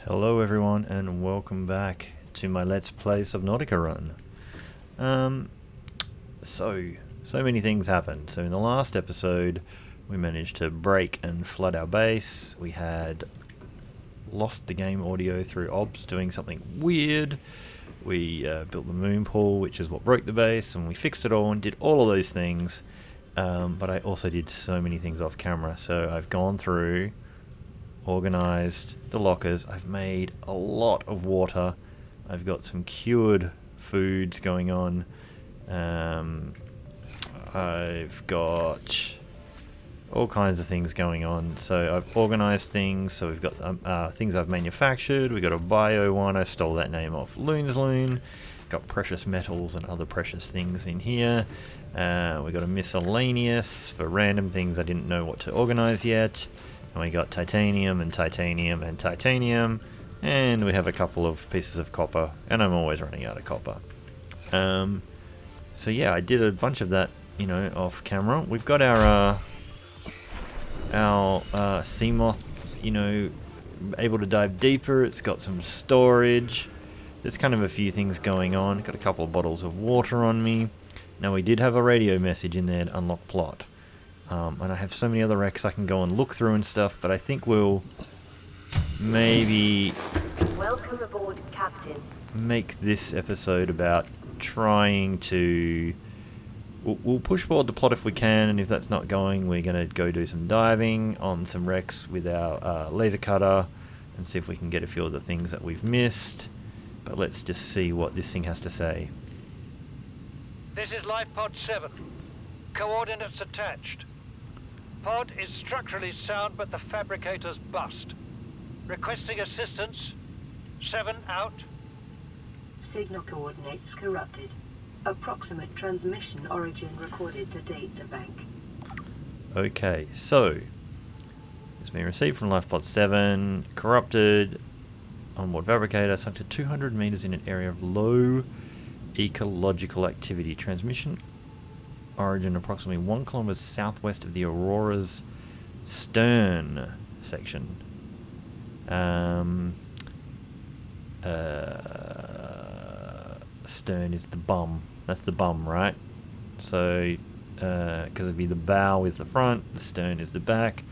Hello everyone and welcome back to my Let's Play Subnautica run. So many things happened. So in the last episode we managed to break and flood our base. We had lost the game audio through OBS doing something weird. We built the moon pool, which is what broke the base, and we fixed it all and did all of those things. But I also did so many things off camera. So I've gone through, organized the lockers. I've made a lot of water. I've got some cured foods going on. I've got all kinds of things going on. So I've organized things. So we've got things I've manufactured. We've got a bio one. I stole that name off Loonsloon. Got precious metals and other precious things in here. We've got a miscellaneous for random things I didn't know what to organize yet. And we got titanium and titanium and titanium. And we have a couple of pieces of copper. And I'm always running out of copper. So yeah, I did a bunch of that, off camera. We've got our sea moth, able to dive deeper. It's got some storage. There's kind of a few things going on. Got a couple of bottles of water on me. Now we did have a radio message in there to unlock plot. And I have so many other wrecks I can go and look through and stuff, but I think we'll maybe Welcome aboard, Captain. make this episode about trying to... We'll push forward the plot if we can, and if that's not going, we're going to go do some diving on some wrecks with our laser cutter and see if we can get a few of the things that we've missed. But let's just see what this thing has to say. This is Life Pod 7. Coordinates attached. Pod is structurally sound, but the fabricator's bust. Requesting assistance. 7 out. Signal coordinates corrupted. Approximate transmission origin recorded to data bank. Okay, so it's been received from LifePod 7, corrupted, onboard fabricator, sunk to 200 meters in an area of low ecological activity. Transmission origin approximately 1 kilometer southwest of the Aurora's stern section. Stern is the bum. That's the bum, right? So, because it'd be the bow is the front, the stern is the back,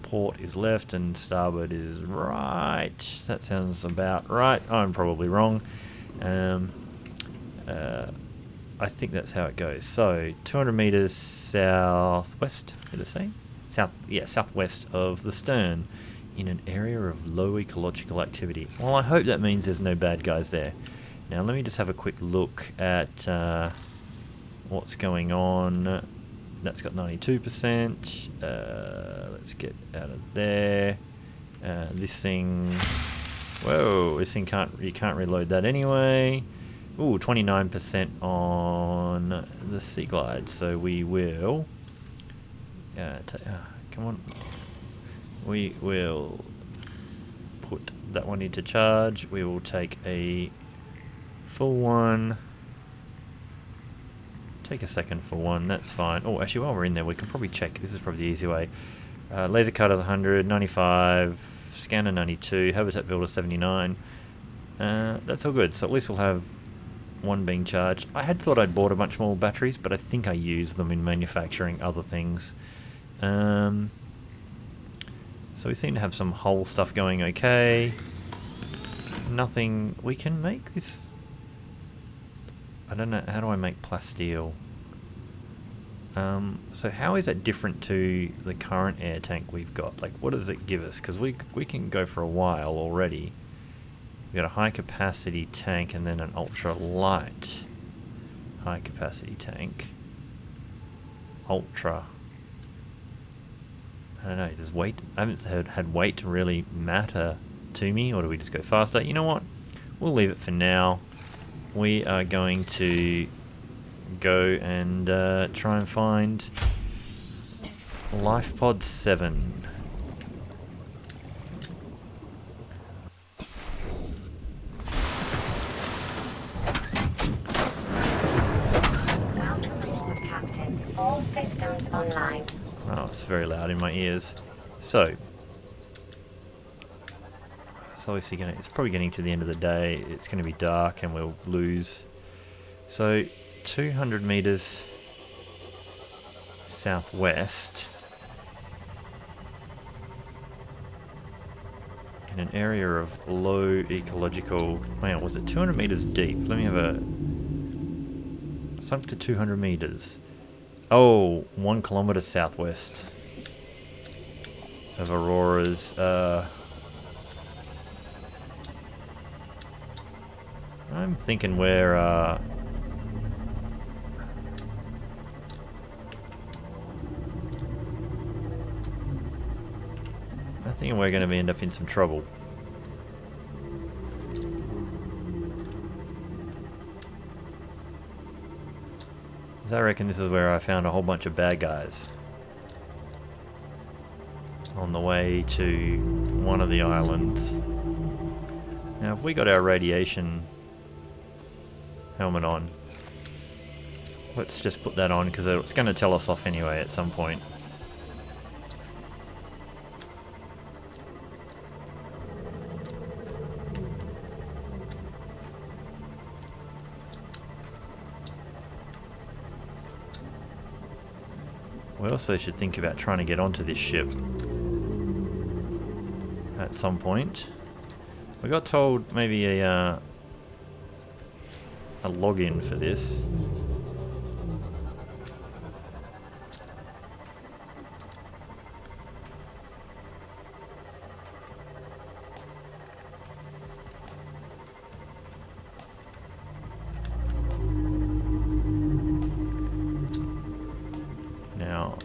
port is left, and starboard is right. That sounds about right. I'm probably wrong. I think that's how it goes. So, 200 meters southwest, did it say? Southwest of the stern, in an area of low ecological activity. Well, I hope that means there's no bad guys there. Now, let me just have a quick look at what's going on. That's got 92%. Let's get out of there. This thing... Whoa, this thing you can't reload that anyway. Ooh, 29% on the Sea Glide. So we will... come on. We will put that one into charge. We will take a full one. Take a second for one, that's fine. Oh, actually, while we're in there, we can probably check. This is probably the easy way. Laser cutter's 100, 95, scanner 92, habitat builder 79. That's all good. So at least we'll have one being charged. I had thought I'd bought a bunch more batteries, but I think I used them in manufacturing other things. So we seem to have some hull stuff going okay. Nothing... We can make this... I don't know, how do I make plasteel? So how is that different to the current air tank we've got? Like, what does it give us? Because we can go for a while already. We've got a high capacity tank and then an ultra light high capacity tank. Ultra. I don't know, does weight... I haven't had weight really matter to me, or do we just go faster? You know what? We'll leave it for now. We are going to go and try and find LifePod 7. Welcome aboard, Captain. All systems online. Oh, it's very loud in my ears. So, It's obviously it's probably getting to the end of the day. It's going to be dark and we'll lose. So 200 meters southwest, in an area of low ecological. Man, was it 200 meters deep? Let me have a. Sunk to 200 meters. Oh, 1 kilometer southwest of Aurora's. I'm thinking we're. I think we're going to end up in some trouble. I reckon this is where I found a whole bunch of bad guys on the way to one of the islands. Now, if we got our radiation helmet on, let's just put that on because it's going to tell us off anyway at some point. We also should think about trying to get onto this ship at some point. We got told maybe a login for this.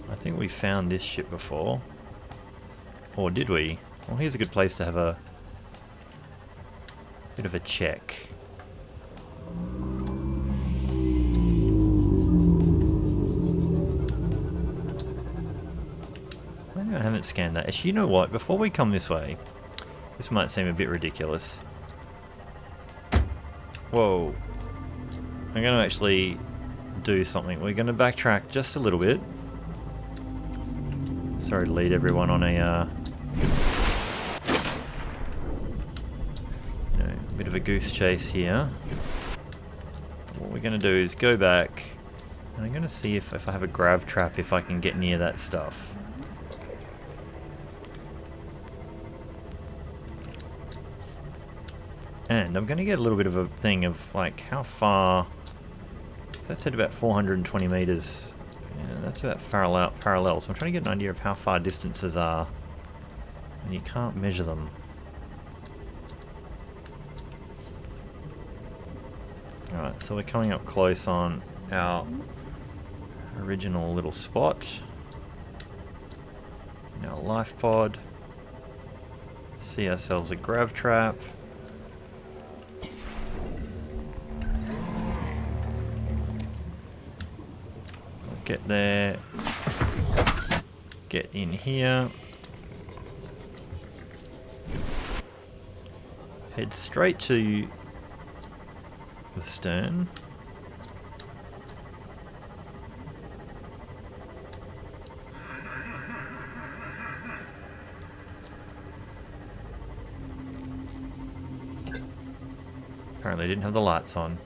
I think we found this ship before. Or did we? Well, here's a good place to have a bit of a check. Maybe I haven't scanned that. Actually, you know what? Before we come this way, this might seem a bit ridiculous. Whoa. I'm going to actually do something. We're going to backtrack just a little bit. Sorry to lead everyone on a bit of a goose chase here. What we're going to do is go back, and I'm going to see if I have a grav trap, if I can get near that stuff. And I'm going to get a little bit of a thing of like how far. That's at about 420 meters. Yeah, that's about parallel. So I'm trying to get an idea of how far distances are, and you can't measure them. Alright, so we're coming up close on our original little spot. Now life pod. See ourselves a grav trap. Get there, get in here, head straight to the stern. Apparently didn't have the lights on.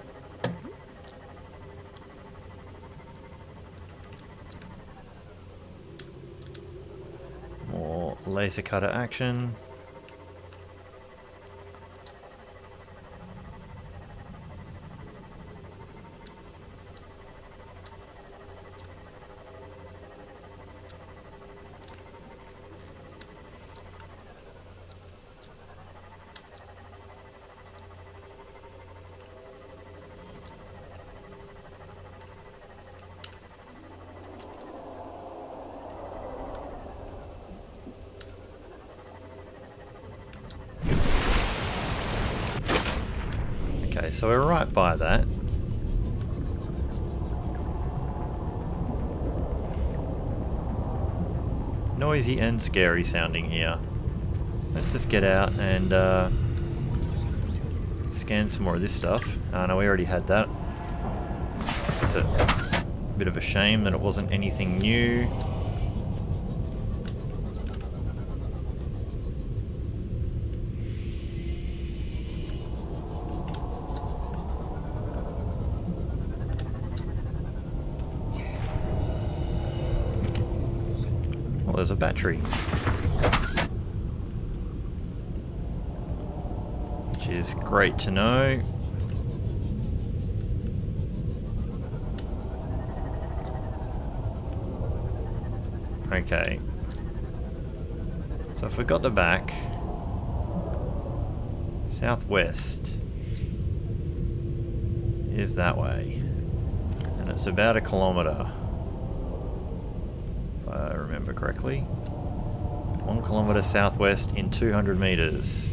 More laser cutter action. Okay, so we're right by that. Noisy and scary sounding here. Let's just get out and scan some more of this stuff. No, we already had that. It's a bit of a shame that it wasn't anything new. was a battery. Which is great to know. Okay. So if we got the back, southwest is that way. And it's about 1 kilometre. If I remember correctly. 1 kilometre southwest in 200 metres.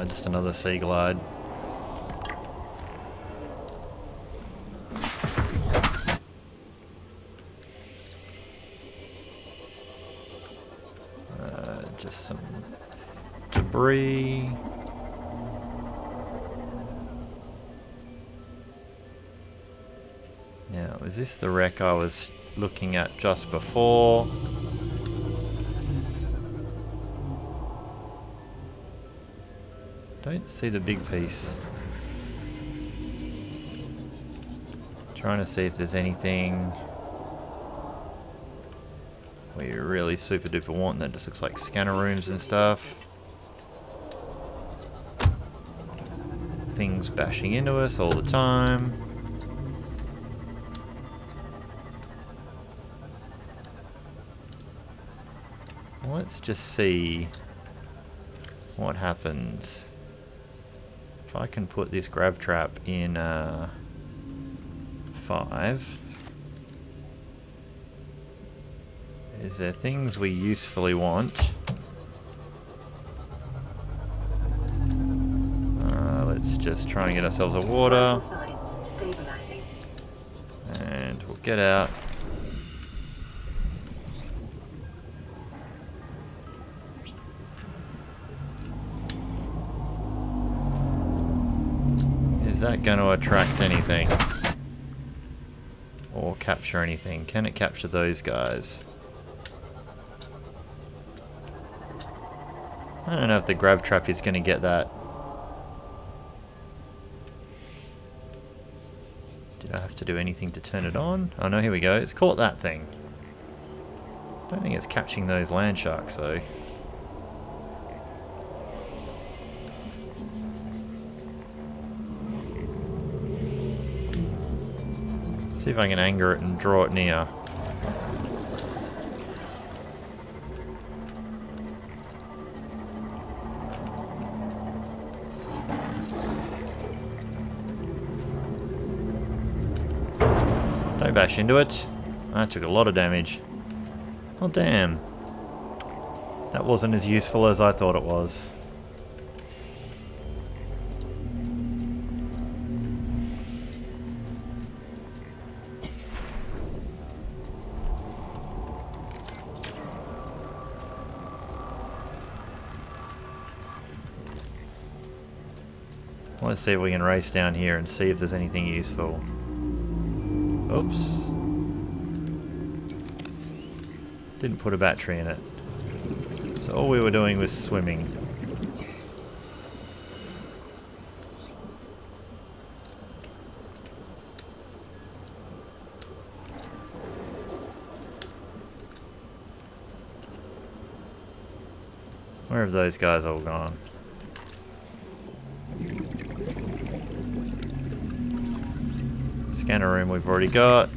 Just another sea glide. Just some debris. Now, is this the wreck I was looking at just before? Don't see the big piece. Trying to see if there's anything where you're really super duper wanting that just looks like scanner rooms and stuff. Things bashing into us all the time. Let's just see what happens. If I can put this grab trap in 5. Is there things we usefully want? Let's just try and get ourselves a water. And we'll get out. Is that going to attract anything? Or capture anything? Can it capture those guys? I don't know if the grab trap is going to get that. Did I have to do anything to turn it on? Oh no, here we go. It's caught that thing. Don't think it's catching those land sharks though. See if I can anger it and draw it near. Don't bash into it. That took a lot of damage. Oh damn. That wasn't as useful as I thought it was. Let's see if we can race down here and see if there's anything useful. Oops. Didn't put a battery in it. So all we were doing was swimming. Where have those guys all gone? Scanner room we've already got.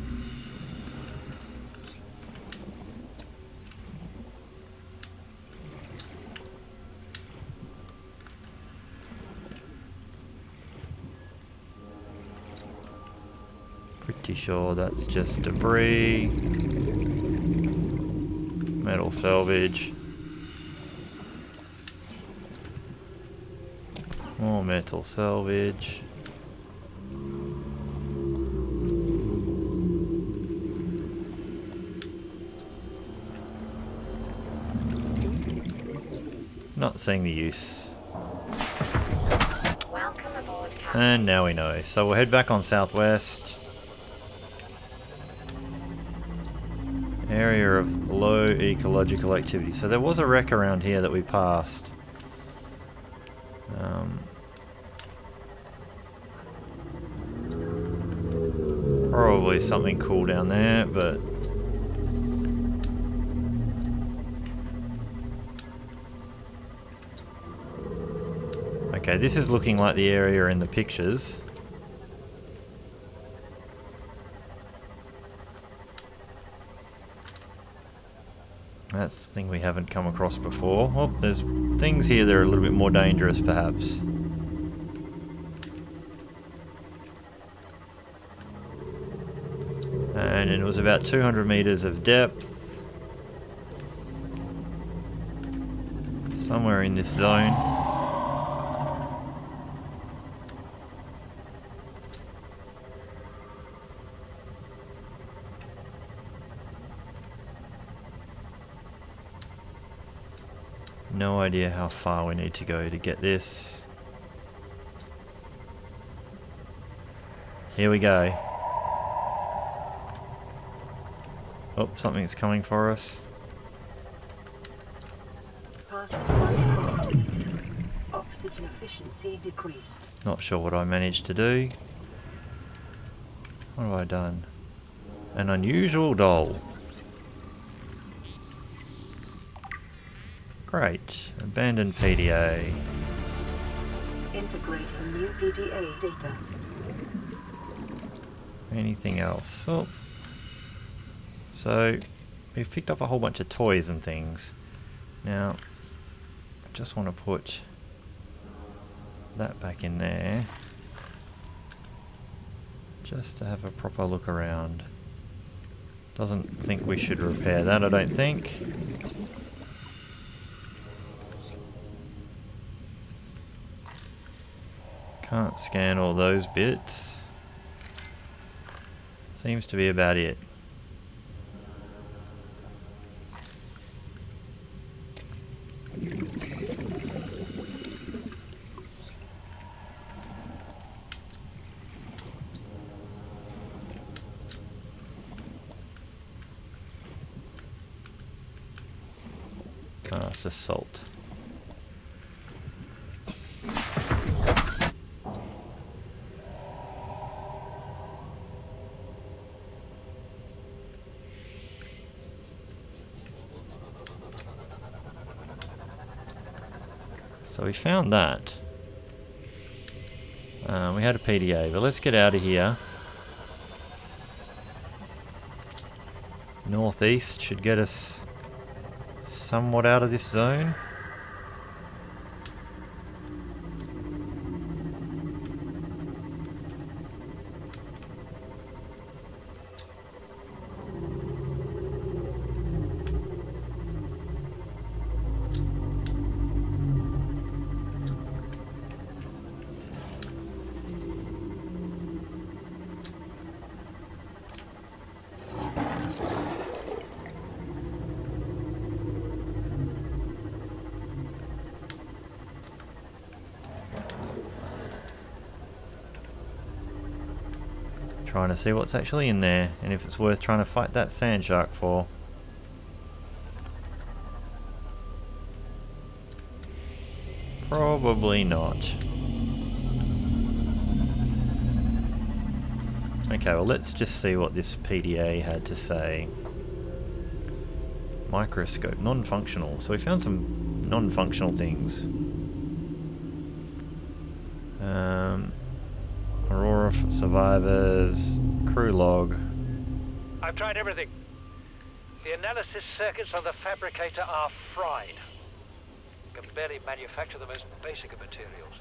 Pretty sure that's just debris. Metal salvage. More metal salvage. Not seeing the use. Welcome aboard, Captain. And now we know. So we'll head back on southwest. Low ecological activity. So there was a wreck around here that we passed. Probably something cool down there, but... Okay, this is looking like the area in the pictures. That's something we haven't come across before. Oh, there's things here that are a little bit more dangerous, perhaps. And it was about 200 meters of depth. Somewhere in this zone. No idea how far we need to go to get this. Here we go. Oh, something's coming for us. Passing 100 meters. Oxygen efficiency decreased. Not sure what I managed to do. What have I done? An unusual doll. Great. Abandoned PDA. Integrating new PDA data. Anything else? Oh. So, we've picked up a whole bunch of toys and things. Now, I just want to put that back in there. Just to have a proper look around. Doesn't think we should repair that, I don't think. Can't scan all those bits. Seems to be about it. Ah, it's just salt. So we found that. We had a PDA, but let's get out of here. Northeast should get us somewhat out of this zone. Trying to see what's actually in there and if it's worth trying to fight that sand shark for. Probably not. Okay, well let's just see what this PDA had to say. Microscope, non-functional. So we found some non-functional things. Aurora survivors, crew log. I've tried everything. The analysis circuits on the fabricator are fried. You can barely manufacture the most basic of materials.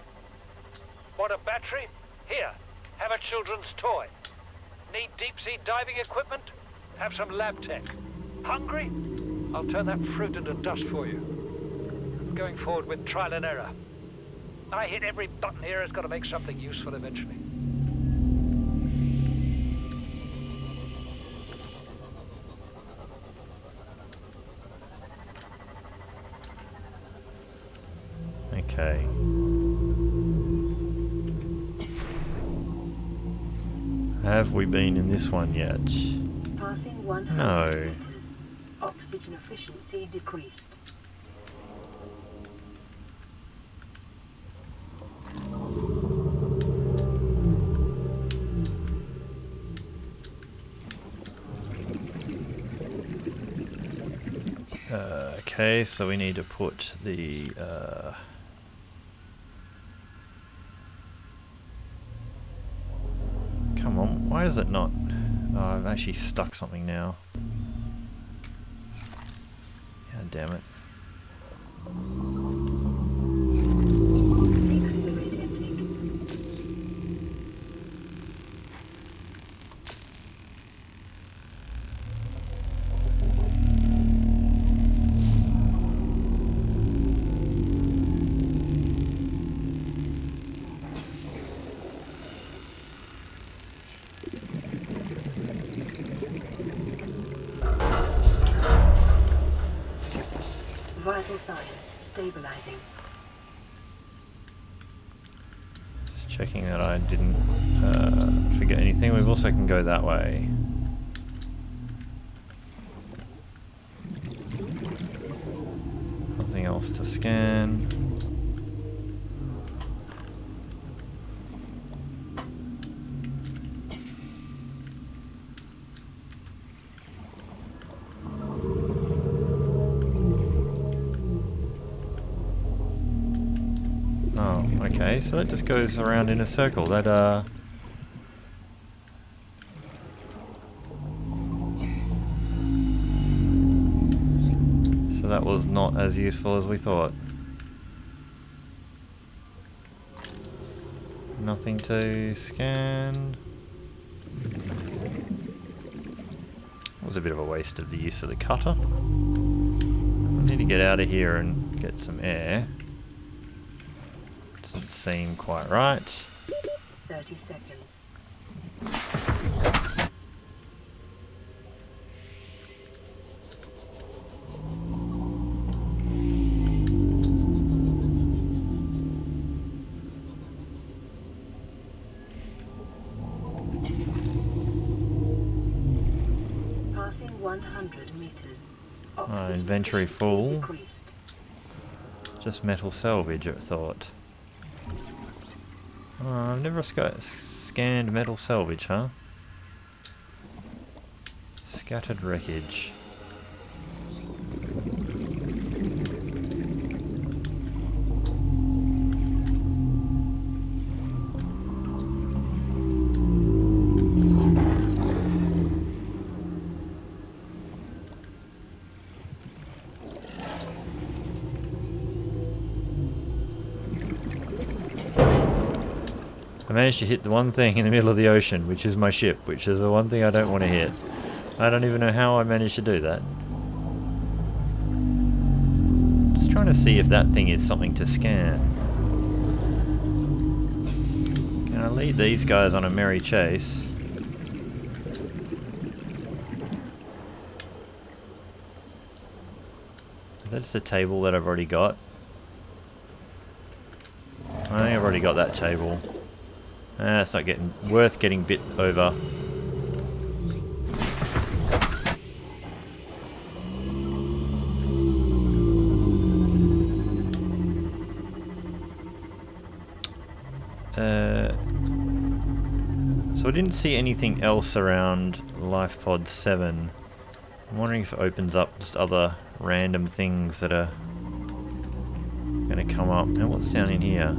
Want a battery? Here, have a children's toy. Need deep sea diving equipment? Have some lab tech. Hungry? I'll turn that fruit into dust for you. Going forward with trial and error. I hit every button here has got to make something useful eventually. Okay. Have we been in this one yet? Passing 100 No. meters. Oxygen efficiency decreased. Okay, so we need to put the come on, why is it not? Oh, I've actually stuck something now. God damn it. Seek fluid intake. Vital signs stabilizing. Just checking that I didn't forget anything. We also can go that way. Nothing else to scan. Oh, okay, so that just goes around in a circle. That, so that was not as useful as we thought. Nothing to scan. It was a bit of a waste of the use of the cutter. I need to get out of here and get some air. Doesn't seem quite right. 30 seconds. Passing 100 meters. Oxygen inventory efficiency full. decreased. Just metal salvage, I thought. Oh, I've never scanned metal salvage, huh? Scattered wreckage. I managed to hit the one thing in the middle of the ocean, which is my ship, which is the one thing I don't want to hit. I don't even know how I managed to do that. Just trying to see if that thing is something to scan. Can I lead these guys on a merry chase? Is that just a table that I've already got? I think I've already got that table. It's not worth getting bit over. So I didn't see anything else around Life Pod 7. I'm wondering if it opens up just other random things that are going to come up. And what's down in here?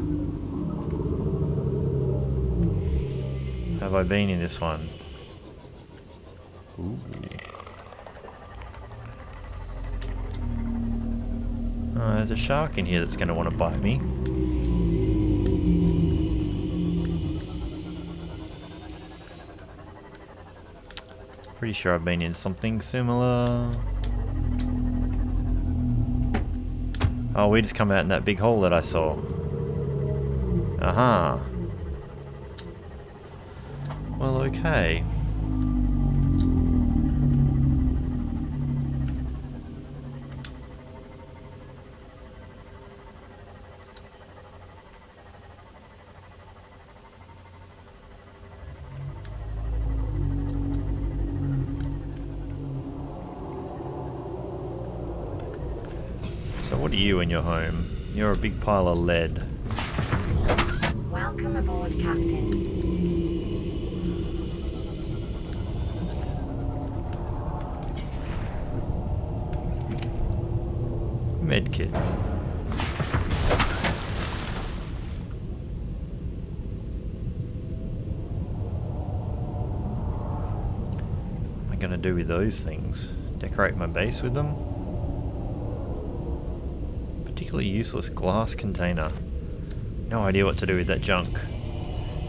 Have I been in this one? Ooh. Oh, there's a shark in here that's going to want to bite me. Pretty sure I've been in something similar. Oh, we just come out in that big hole that I saw. Aha. Well, okay. So what are you when you're home? You're a big pile of lead. Welcome aboard, Captain. Medkit. What am I going to do with those things? Decorate my base with them? Particularly useless glass container. No idea what to do with that junk.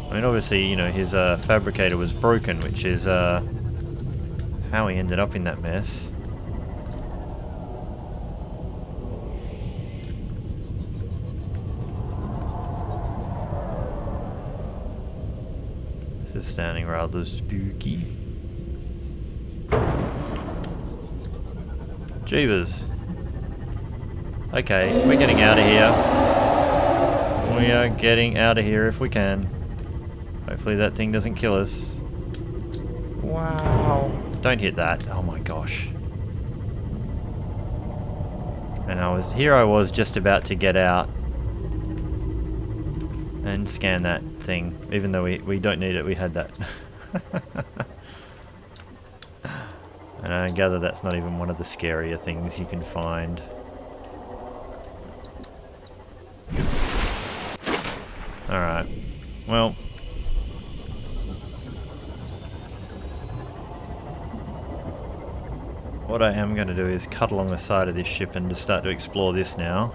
I mean, obviously, you know, his fabricator was broken, which is how he ended up in that mess. This is sounding rather spooky. Jeebus. Okay, we're getting out of here. We are getting out of here if we can. Hopefully that thing doesn't kill us. Wow. Don't hit that. Oh my gosh. And I was just about to get out and scan that thing, even though we don't need it, we had that. And I gather that's not even one of the scarier things you can find. Alright, well, what I am going to do is cut along the side of this ship and just start to explore this now.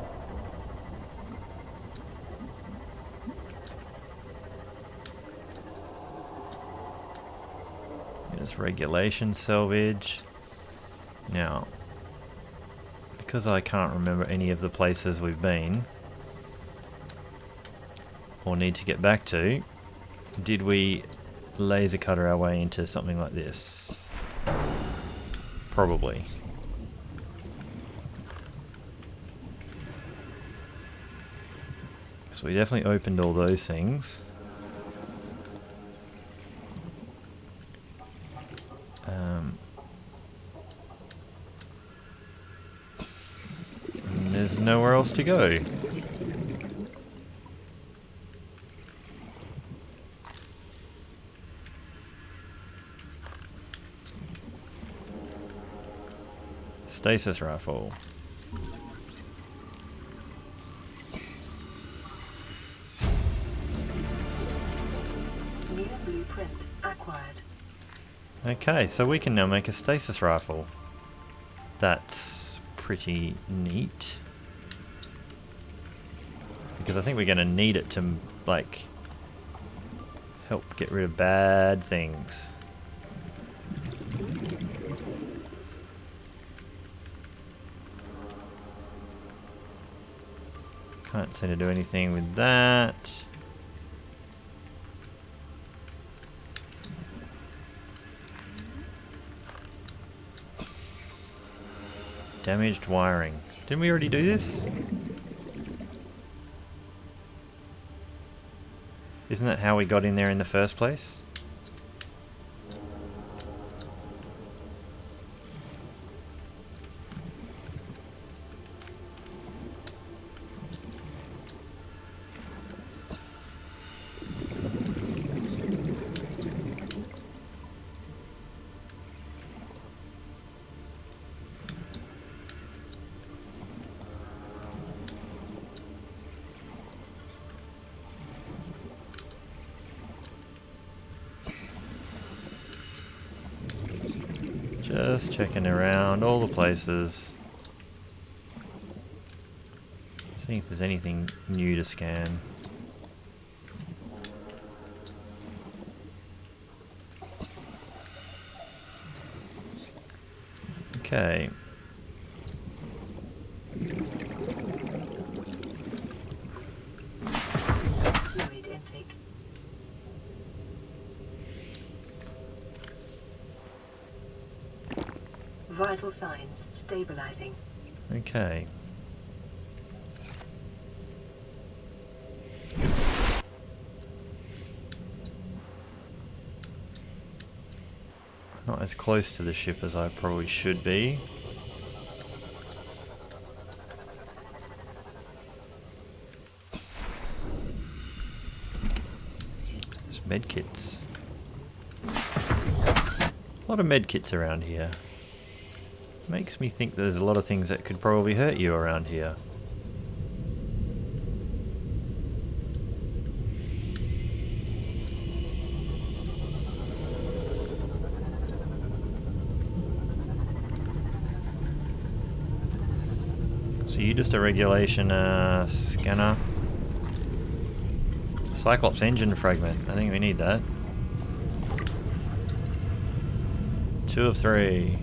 There's regulation salvage. Now, because I can't remember any of the places we've been or need to get back to, did we laser cutter our way into something like this? Probably. So we definitely opened all those things. And there's nowhere else to go. Stasis rifle. New blueprint acquired. Okay, so we can now make a stasis rifle. That's pretty neat. Because I think we're going to need it to, like, help get rid of bad things. Can't seem to do anything with that. Damaged wiring. Didn't we already do this? Isn't that how we got in there in the first place? Just checking around all the places. Seeing if there's anything new to scan. Okay. Fluid intake. Vital signs stabilizing. Okay. Not as close to the ship as I probably should be. Medkits. A lot of medkits around here. Makes me think there's a lot of things that could probably hurt you around here. So you just a regulation scanner. Cyclops engine fragment. I think we need that. 2 of 3.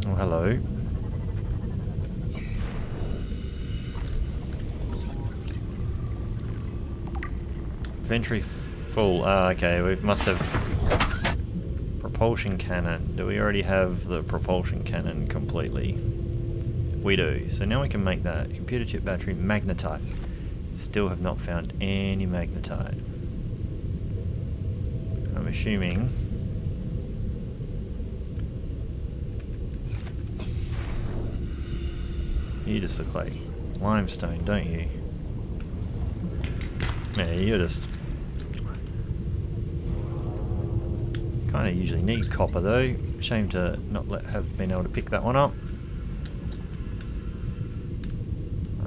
Oh, hello. Inventory full. Ah, okay, we must have... Propulsion cannon. Do we already have the propulsion cannon completely? We do. So now we can make that. Computer chip battery magnetite. Still have not found any magnetite. I'm assuming... You just look like limestone, don't you? Yeah, you're just... Kinda usually need copper though. Shame to not have been able to pick that one up.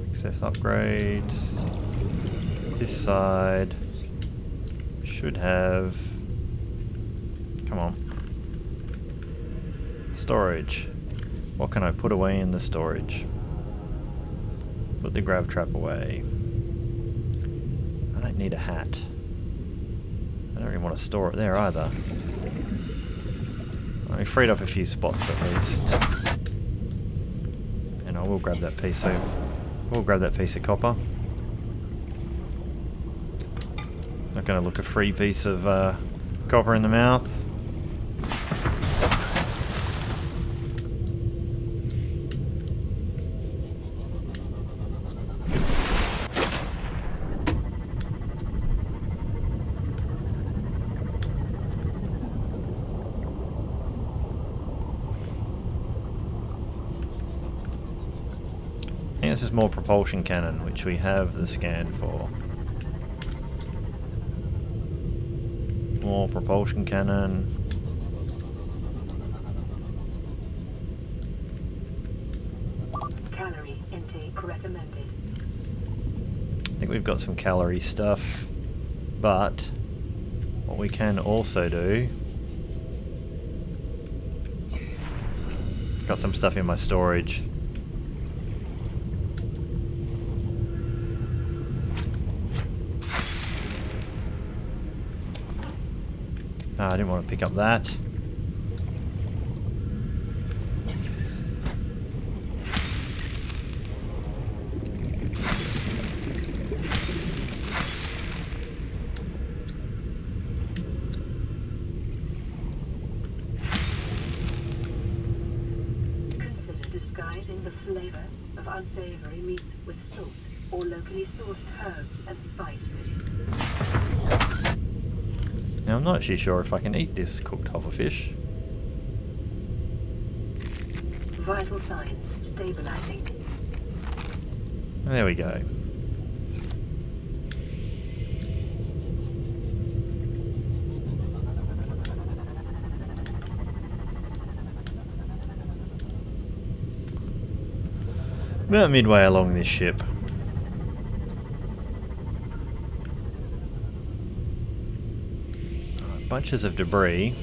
Access upgrades. This side should have... Come on. Storage. What can I put away in the storage? Put the grav trap away. I don't need a hat. I don't really want to store it there either. I freed up a few spots at least. And I will grab that piece of... We'll grab that piece of copper. Not going to look a free piece of copper in the mouth. This is more propulsion cannon, which we have the scan for. More propulsion cannon. Calorie intake recommended. I think we've got some calorie stuff, but what we can also do... Got some stuff in my storage. I didn't want to pick up that. Consider disguising the flavor of unsavory meat with salt or locally sourced herbs and spices. Now I'm not actually sure if I can eat this cooked hoverfish. Vital signs stabilizing. There we go. About midway along this ship. Bunches of debris.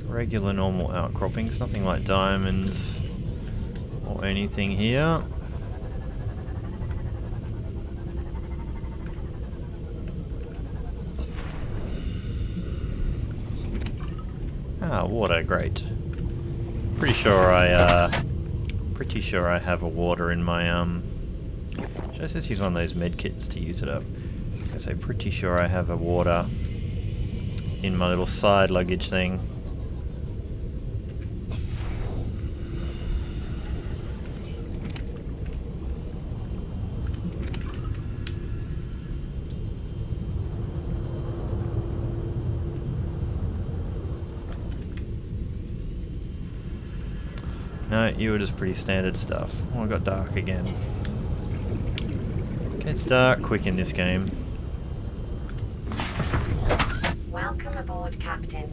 Regular normal outcroppings, nothing like diamonds or anything here. Ah, water, great. Pretty sure I have a water in my Should I just use one of those med kits to use it up? I was going to say, pretty sure I have a water in my little side luggage thing. No, you were just pretty standard stuff. Oh, I got dark again. Gets dark quick in this game. Welcome aboard, Captain.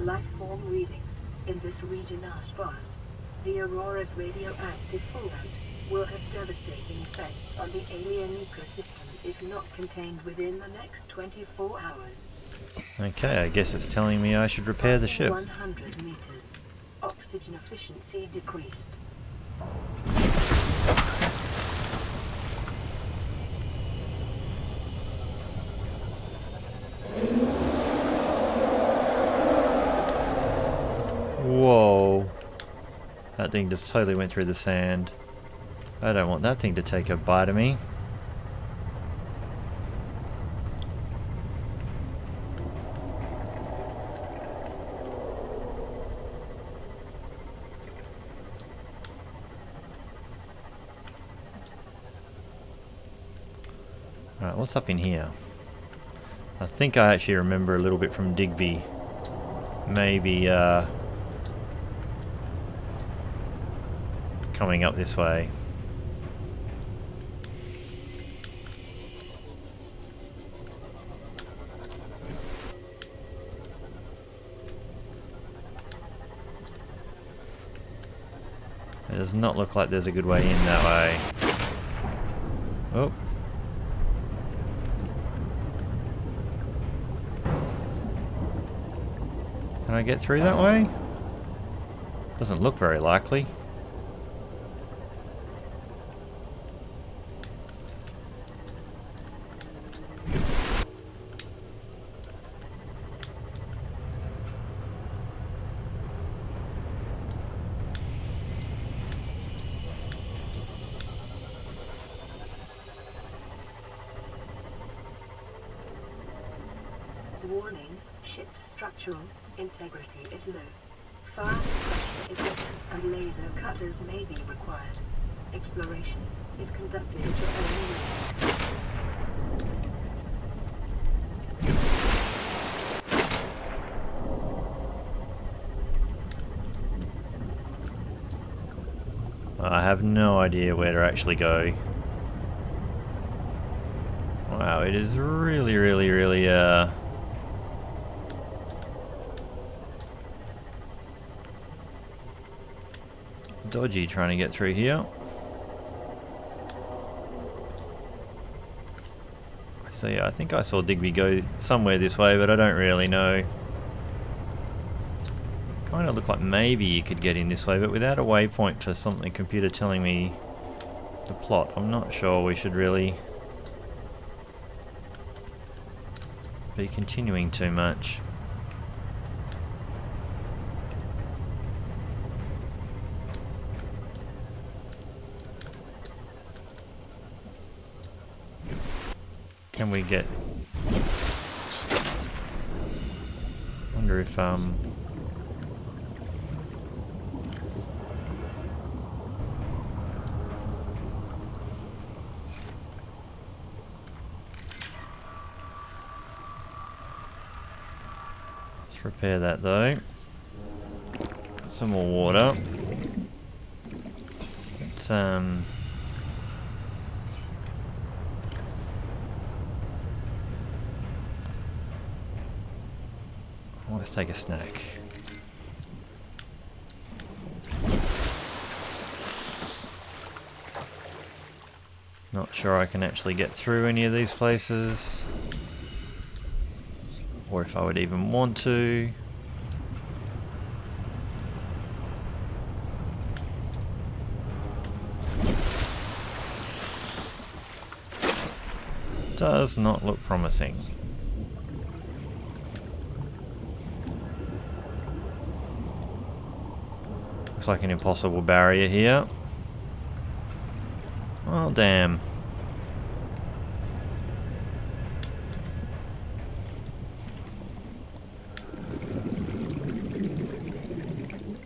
Life form readings in this region are sparse. The Aurora's radioactive fallout will have devastating effects on the alien ecosystem if not contained within the next 24 hours. Okay, I guess it's telling me I should repair the ship. 100 meters. Oxygen efficiency decreased. Whoa. That thing just totally went through the sand. I don't want that thing to take a bite of me. Alright, what's up in here? I think I actually remember a little bit from Digby. Maybe, coming up this way. It does not look like there's a good way in that way. Oh. Can I get through that way? Doesn't look very likely. Warning, ship's structural integrity is low. Fast pressure equipment and laser cutters may be required. Exploration is conducted at your own risk. I have no idea where to actually go. Wow, it is really dodgy trying to get through here. So yeah, I think I saw Digby go somewhere this way, but I don't really know. Kind of looked like maybe you could get in this way, but without a waypoint for something computer telling me the plot, I'm not sure we should really be continuing too much. Can we get... wonder if let's repair that though. Some more water. Let's let's take a snack. Not sure I can actually get through any of these places, or if I would even want to. Does not look promising. looks like an impossible barrier here. Well, damn.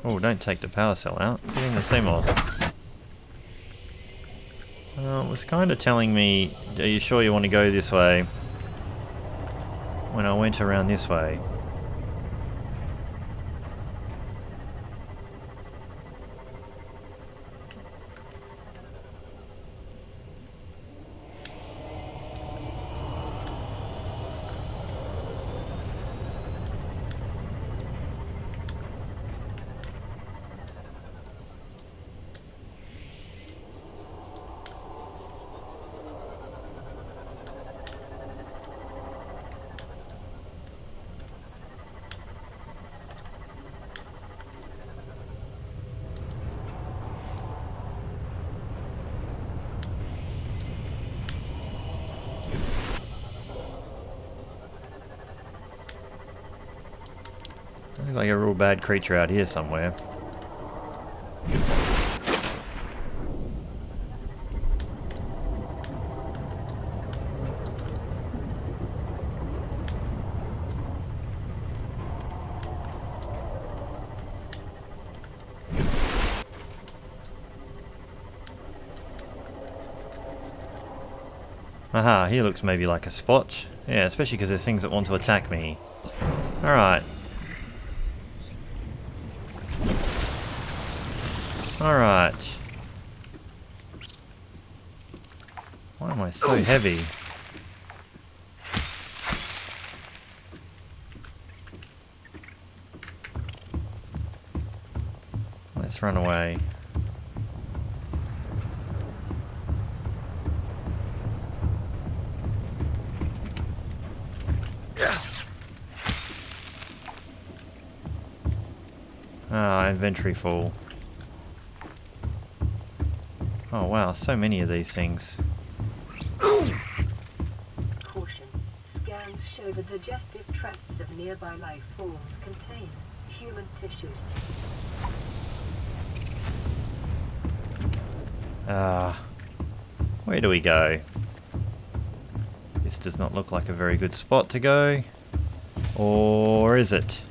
Oh, don't take the power cell out. Get in the CMOS. Well, it was kind of telling me, are you sure you want to go this way? When I went around this way. Looks like a real bad creature out here somewhere. Aha, he looks maybe like a spot. Yeah, especially because there's things that want to attack me. Alright. Alright. Why am I so heavy? Let's run away. Ah, inventory full. Oh wow, so many of these things. Caution. Scans show the digestive tracts of nearby life forms contain human tissues. Where do we go? This does not look like a very good spot to go. Or is it?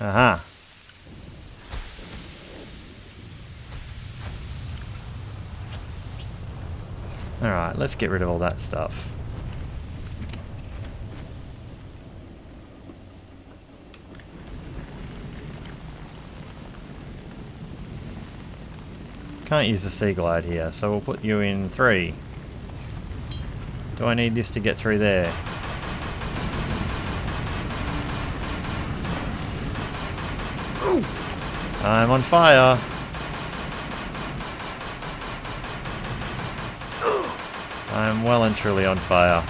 Aha. Alright, let's get rid of all that stuff. Can't use the sea glide here, so we'll put you in 3. Do I need this to get through there? I'm on fire! I'm well and truly on fire.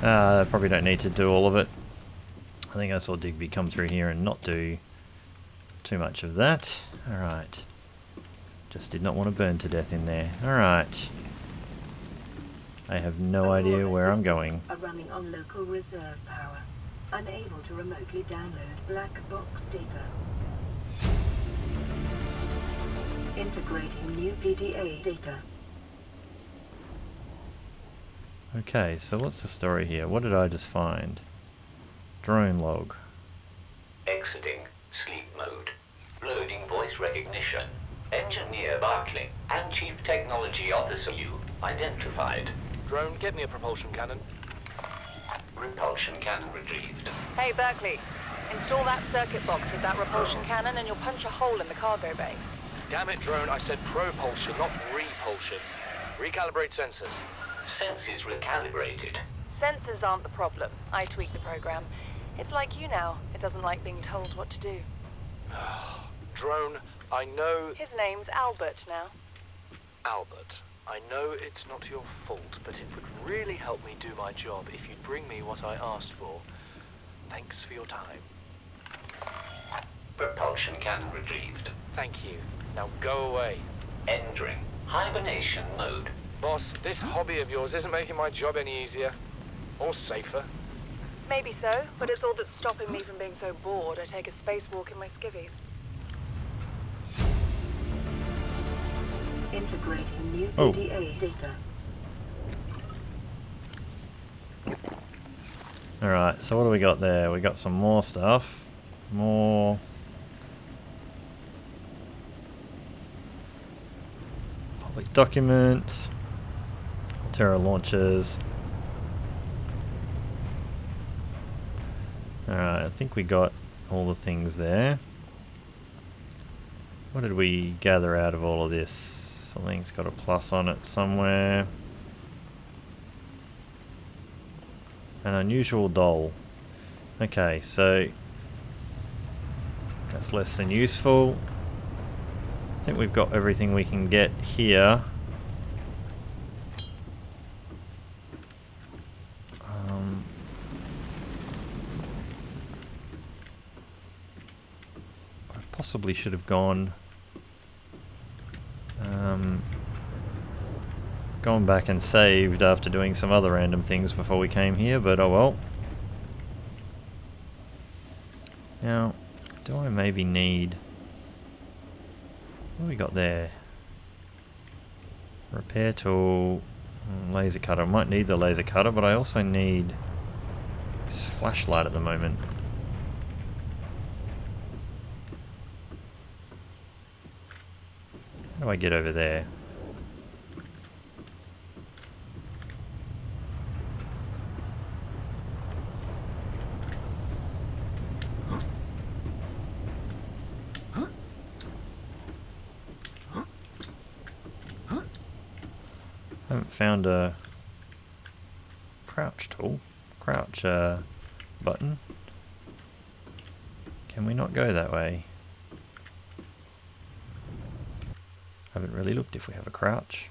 I probably don't need to do all of it. I think I saw Digby come through here and not do too much of that. Alright. Just did not want to burn to death in there. Alright. I have no idea where I'm going. Are running on local reserve power, unable to remotely download black box data. Integrating new PDA data. Okay, so what's the story here? What did I just find? Drone log. Exiting sleep mode. Loading voice recognition. Engineer Barclay and Chief Technology Officer you identified. Drone, get me a propulsion cannon. Repulsion cannon retrieved. Hey, Berkeley. Install that circuit box with that repulsion cannon and you'll punch a hole in the cargo bay. Damn it, Drone, I said propulsion, not repulsion. Recalibrate sensors. Senses recalibrated. Sensors aren't the problem. I tweak the program. It's like you now. It doesn't like being told what to do. Drone, I know... His name's Albert now. Albert. I know it's not your fault, but it would really help me do my job if you'd bring me what I asked for. Thanks for your time. Propulsion cannon retrieved. Thank you. Now go away. Entering hibernation mode. Boss, this hobby of yours isn't making my job any easier. Or safer. Maybe so, but it's all that's stopping me from being so bored I take a spacewalk in my skivvies. Integrating new Oh. PDA data. Alright, so what do we got there? We got some more stuff. More... public documents. Terra launchers. Alright, I think we got all the things there. What did we gather out of all of this? Something's got a plus on it somewhere. An unusual doll. Okay, so that's less than useful. I think we've got everything we can get here. I possibly should have gone back and saved after doing some other random things before we came here, but oh well. Now, do I maybe need... what do we got there? Repair tool, laser cutter. I might need the laser cutter, but I also need this flashlight at the moment. How do I get over there? Haven't found a crouch tool, crouch button. Can we not go that way? Haven't really looked if we have a crouch.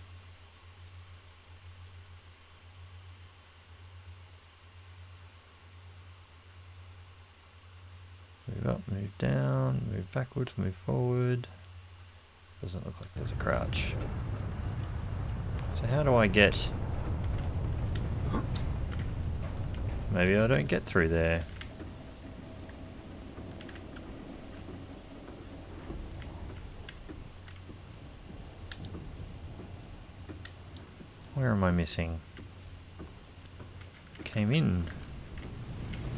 Move up, move down, move backwards, move forward. Doesn't look like there's a crouch. So how do I get... maybe I don't get through there. Where am I missing? Came in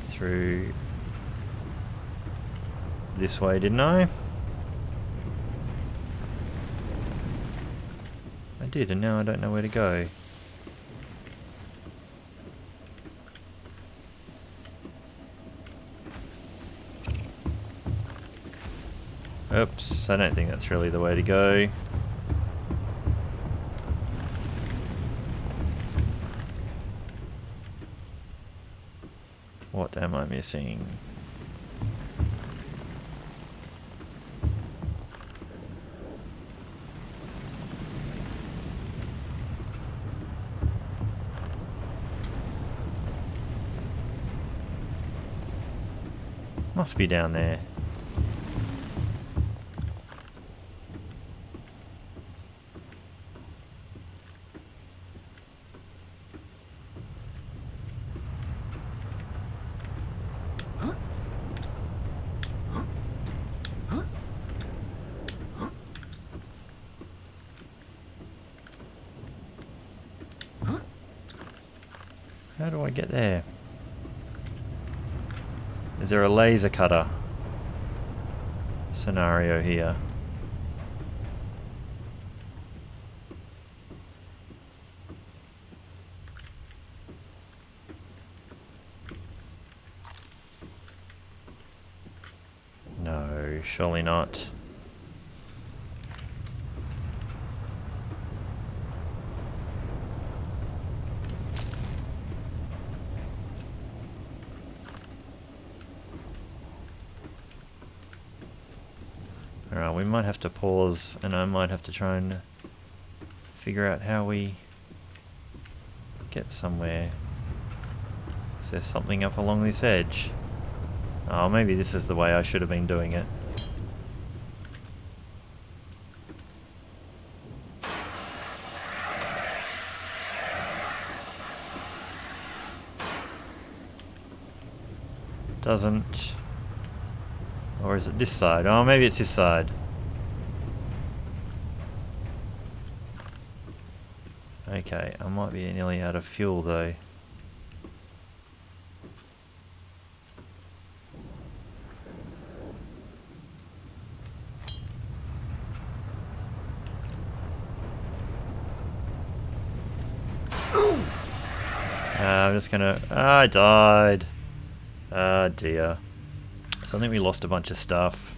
through this way, didn't I? I did, and now I don't know where to go. Oops, I don't think that's really the way to go. What am I missing? Must be down there. How do I get there? Is there a laser cutter scenario here? No, surely not. Alright, we might have to pause and I might have to try and figure out how we get somewhere. Is there something up along this edge? Oh, maybe this is the way I should have been doing it. Doesn't. Or is it this side? Oh, maybe it's this side. Okay, I might be nearly out of fuel though. I'm just gonna... I died. Ah dear. So I think we lost a bunch of stuff.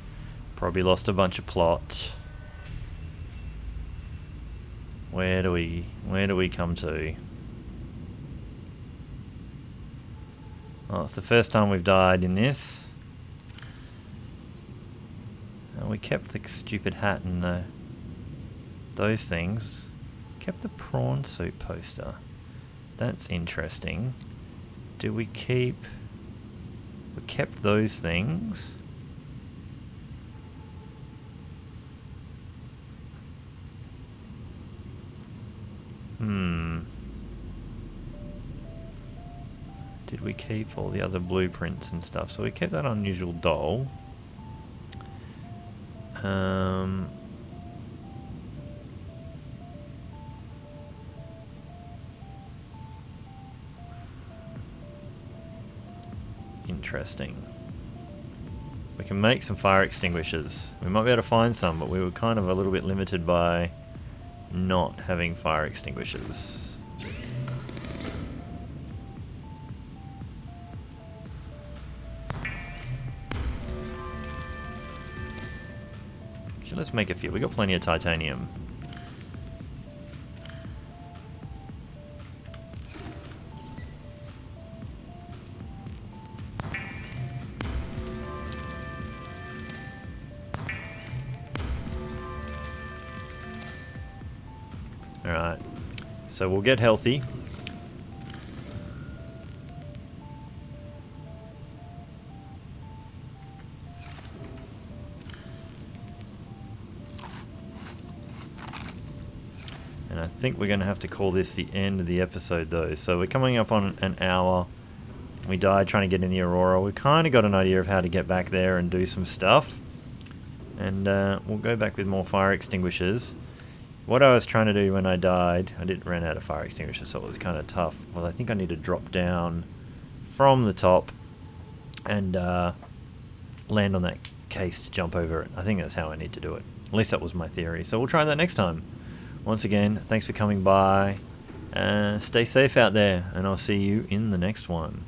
Probably lost a bunch of plot. Where do we come to? Oh, it's the first time we've died in this. And we kept the stupid hat and those things. Kept the prawn soup poster. That's interesting. Do we keep... We kept those things. Did we keep all the other blueprints and stuff? So we kept that unusual doll. Interesting. We can make some fire extinguishers. We might be able to find some, but we were kind of a little bit limited by not having fire extinguishers. So let's make a few. We got plenty of titanium. Alright, so we'll get healthy. And I think we're going to have to call this the end of the episode though. So we're coming up on an hour. We died trying to get in the Aurora. We kind of got an idea of how to get back there and do some stuff. And we'll go back with more fire extinguishers. What I was trying to do when I died, I didn't run out of fire extinguisher, so it was kind of tough. Well, I think I need to drop down from the top and land on that case to jump over it. I think that's how I need to do it. At least that was my theory. So we'll try that next time. Once again, thanks for coming by. Stay safe out there, and I'll see you in the next one.